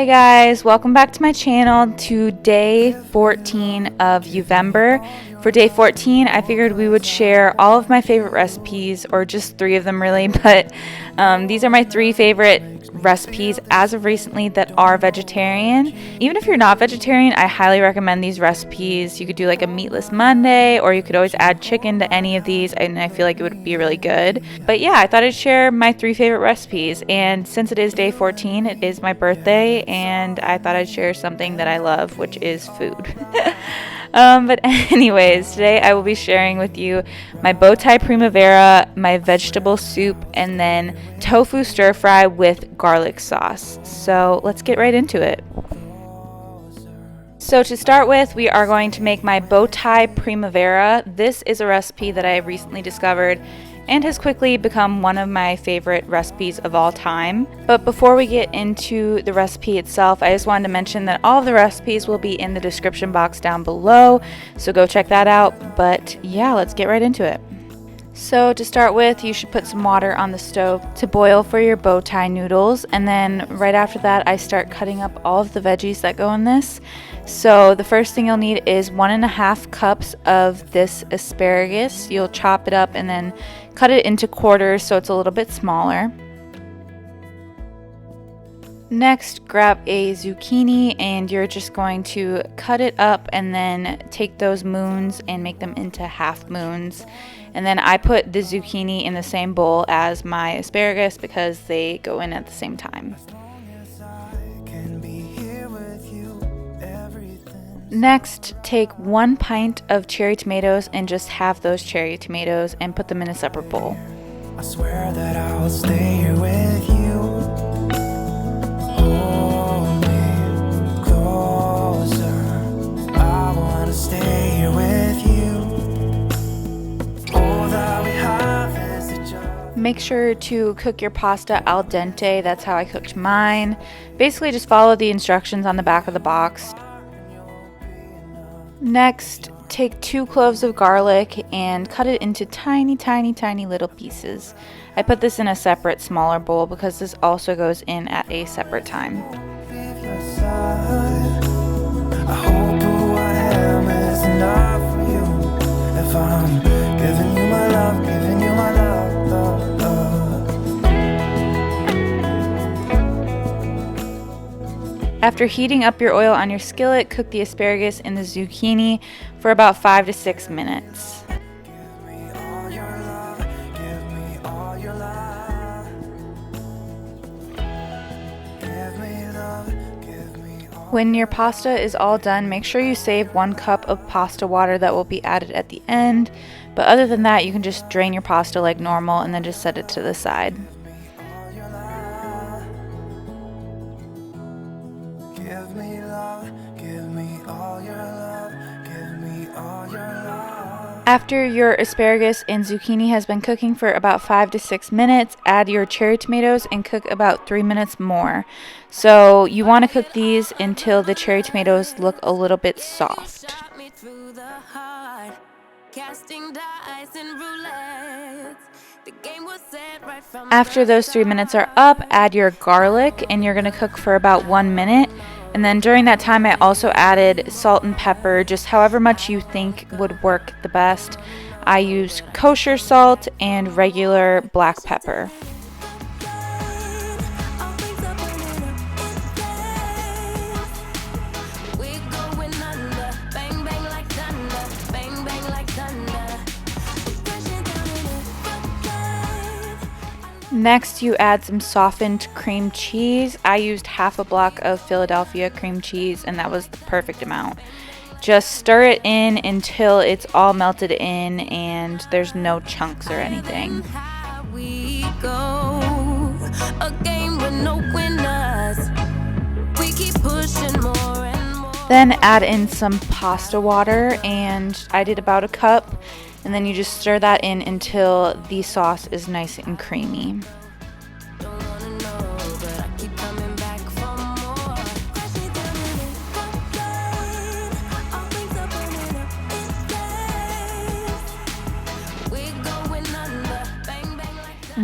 Hey guys, welcome back to my channel to day 14 of November. For day 14, I figured we would share all of my favorite recipes, or just 3 of them really, but these are my 3 favorite recipes as of recently that are vegetarian. Even if you're not vegetarian, I highly recommend these recipes. You could do like a meatless Monday, or you could always add chicken to any of these, and I feel like it would be really good. But yeah, I thought I'd share my 3 favorite recipes, and since it is day 14, it is my birthday, and I thought I'd share something that I love, which is food. But anyways, today I will be sharing with you my Bowtie Primavera, my vegetable soup, and then tofu stir fry with garlic sauce. So let's get right into it. So to start with, we are going to make my Bowtie Primavera. This is a recipe that I recently discovered and has quickly become one of my favorite recipes of all time. But before we get into the recipe itself, I just wanted to mention that all of the recipes will be in the description box down below, so go check that out. But yeah, let's get right into it. So to start with, you should put some water on the stove to boil for your Bowtie noodles, and then right after that I start cutting up all of the veggies that go in this. So the first thing you'll need is 1.5 cups of this asparagus. You'll chop it up and then cut it into quarters so it's a little bit smaller. Next, grab a zucchini and you're just going to cut it up and then take those moons and make them into half moons. And then I put the zucchini in the same bowl as my asparagus because they go in at the same time. Next, take 1 pint of cherry tomatoes and just halve those cherry tomatoes and put them in a separate bowl. I swear that I'll stay here with you. Hold me closer. I wanna stay here with you. All that we have is each other. Make sure to cook your pasta al dente. That's how I cooked mine. Basically, just follow the instructions on the back of the box. Next, take 2 cloves of garlic and cut it into tiny little pieces. I put this in a separate smaller bowl because this also goes in at a separate time. I hope who I am is enough for you. If I'm giving you my love, giving you my love. After heating up your oil on your skillet, cook the asparagus and the zucchini for about 5 to 6 minutes. When your pasta is all done, make sure you save 1 cup of pasta water that will be added at the end. But other than that, you can just drain your pasta like normal and then just set it to the side. After your asparagus and zucchini has been cooking for about 5 to 6 minutes, add your cherry tomatoes and cook about 3 minutes more. So you want to cook these until the cherry tomatoes look a little bit soft. After those 3 minutes are up, add your garlic and you're going to cook for about 1 minute. And then during that time, I also added salt and pepper, just however much you think would work the best. I used kosher salt and regular black pepper. Next, you add some softened cream cheese. I used half a block of Philadelphia cream cheese, and that was the perfect amount. Just stir it in until it's all melted in and there's no chunks or anything. Then add in some pasta water, and I did about 1 cup. And then you just stir that in until the sauce is nice and creamy.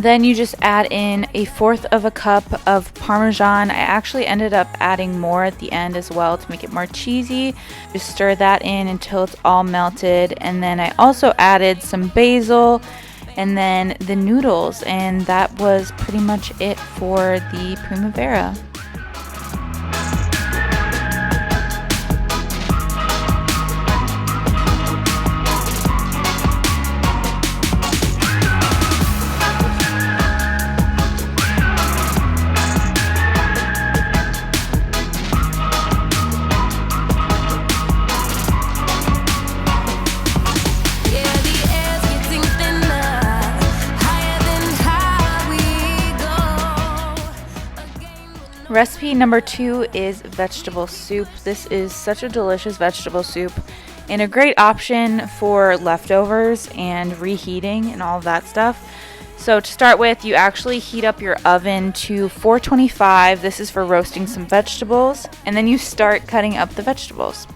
Then you just add in 1/4 of a cup of parmesan. I actually ended up adding more at the end as well to make it more cheesy. Just stir that in until it's all melted. And then I also added some basil and then the noodles, and that was pretty much it for the Primavera. Recipe number 2 is vegetable soup. This is such a delicious vegetable soup and a great option for leftovers and reheating and all of that stuff. So to start with, you actually heat up your oven to 425. This is for roasting some vegetables, and then you start cutting up the vegetables.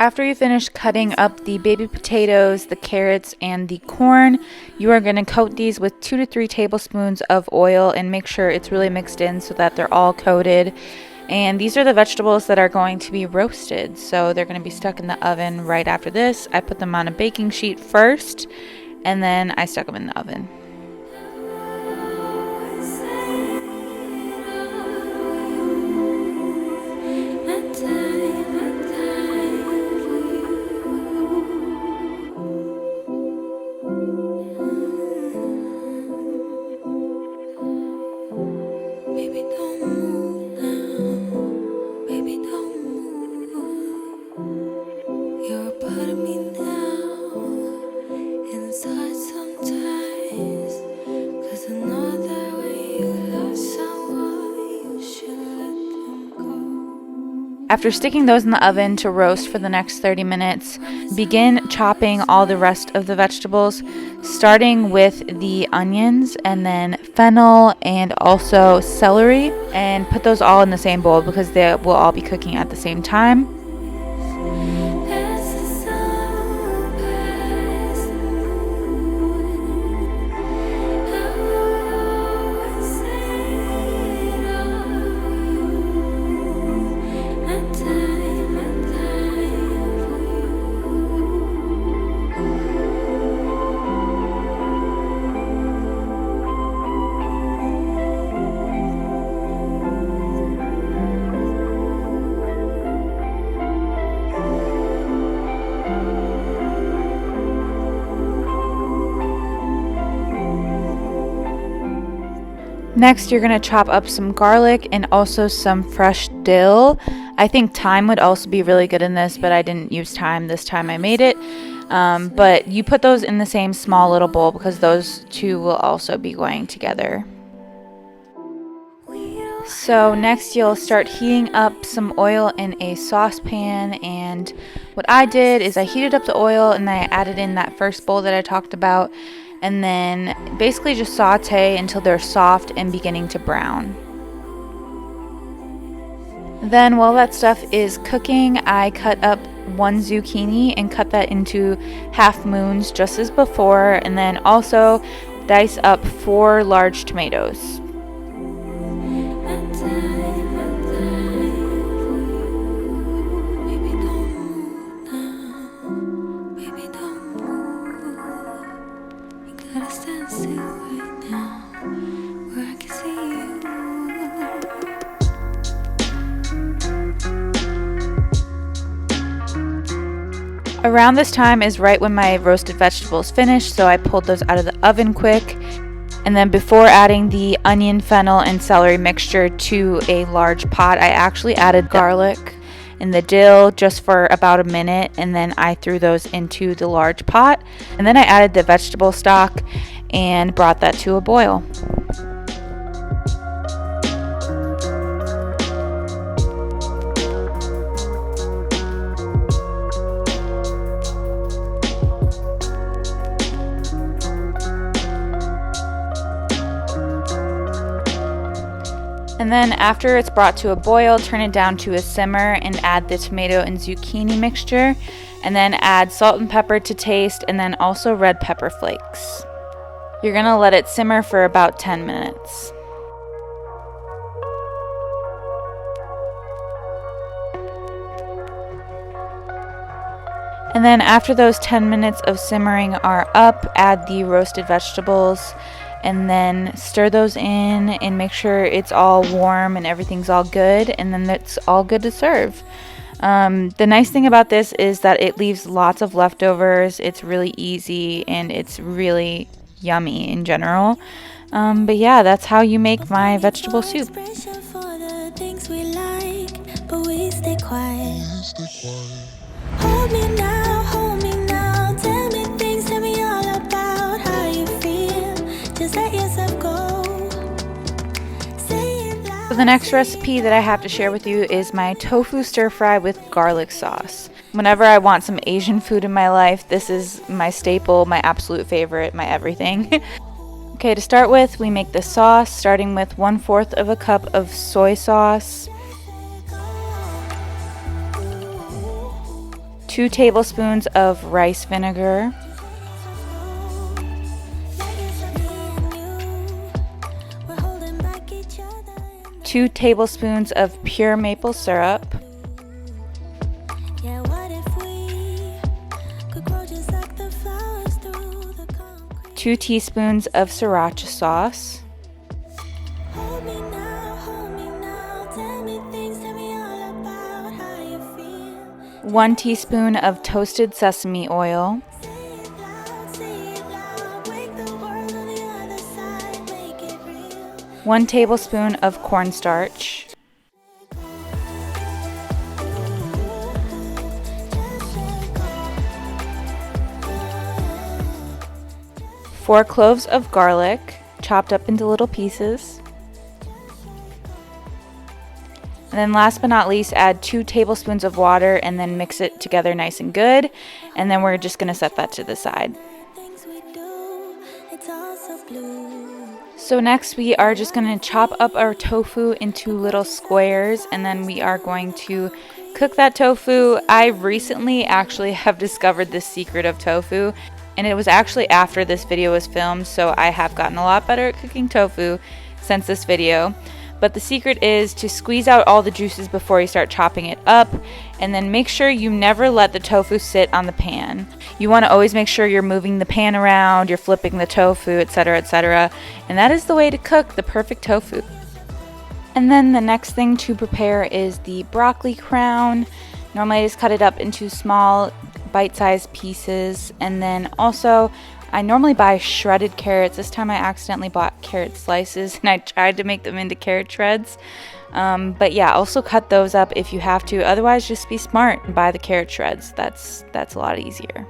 After you finish cutting up the baby potatoes, the carrots, and the corn, you are going to coat these with 2 to 3 tablespoons of oil and make sure it's really mixed in so that they're all coated. And these are the vegetables that are going to be roasted, so they're going to be stuck in the oven right after this. I put them on a baking sheet first, and then I stuck them in the oven. After sticking those in the oven to roast for the next 30 minutes, begin chopping all the rest of the vegetables, starting with the onions and then fennel and also celery, and put those all in the same bowl because they will all be cooking at the same time. Next, you're going to chop up some garlic and also some fresh dill. I think thyme would also be really good in this, but I didn't use thyme this time I made it. But you put those in the same small little bowl because those two will also be going together. So next you'll start heating up some oil in a saucepan, and what I did is I heated up the oil and I added in that first bowl that I talked about, and then basically just saute until they're soft and beginning to brown. Then while that stuff is cooking, I cut up 1 zucchini and cut that into half moons just as before, and then also dice up 4 large tomatoes. Gotta stand still right now. Around this time is right when my roasted vegetables finished, so I pulled those out of the oven quick. And then before adding the onion, fennel, and celery mixture to a large pot, I actually added garlic and the dill just for about a minute, and then I threw those into the large pot. And then I added the vegetable stock and brought that to a boil. And then after it's brought to a boil, turn it down to a simmer and add the tomato and zucchini mixture. And then add salt and pepper to taste, and then also red pepper flakes. You're gonna let it simmer for about 10 minutes. And then after those 10 minutes of simmering are up, add the roasted vegetables and then stir those in and make sure it's all warm and everything's all good, and then it's all good to serve. The nice thing about this is that it leaves lots of leftovers. It's really easy and it's really yummy in general. But yeah, that's how you make my vegetable soup. So the next recipe that I have to share with you is my tofu stir fry with garlic sauce. Whenever I want some Asian food in my life, this is my staple, my absolute favorite, my everything. Okay, to start with, we make the sauce, starting with 1/4 of a cup of soy sauce, 2 tablespoons of rice vinegar, 2 tablespoons of pure maple syrup, 2 teaspoons of sriracha sauce, 1 teaspoon of toasted sesame oil, 1 tablespoon of cornstarch, 4 cloves of garlic, chopped up into little pieces. And then last but not least, add 2 tablespoons of water and then mix it together nice and good. And then we're just going to set that to the side. So next we are just going to chop up our tofu into little squares, and then we are going to cook that tofu. I recently actually have discovered the secret of tofu, and it was actually after this video was filmed, so I have gotten a lot better at cooking tofu since this video. But the secret is to squeeze out all the juices before you start chopping it up, and then make sure you never let the tofu sit on the pan. You want to always make sure you're moving the pan around, you're flipping the tofu, etc., etc. And that is the way to cook the perfect tofu. And then the next thing to prepare is the broccoli crown. Normally I just cut it up into small bite-sized pieces, and then also I normally buy shredded carrots. This time I accidentally bought carrot slices and I tried to make them into carrot shreds. But yeah, also cut those up if you have to. Otherwise, just be smart and buy the carrot shreds. That's a lot easier.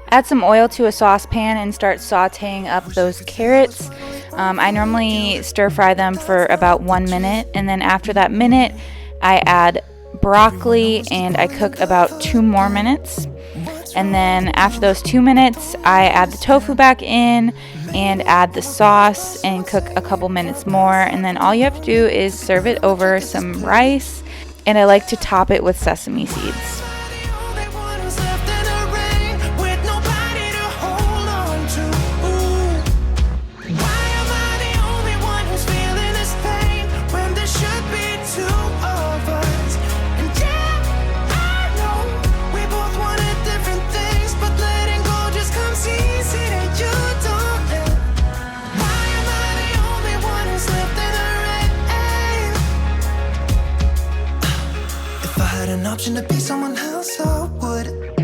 Add some oil to a saucepan and start sauteing up those carrots. I normally stir fry them for about 1 minute, and then after that minute, I add broccoli and I cook about 2 more minutes. And then after those 2 minutes, I add the tofu back in and add the sauce and cook a couple minutes more. And then all you have to do is serve it over some rice, and I like to top it with sesame seeds. If I had an option to be someone else, I would.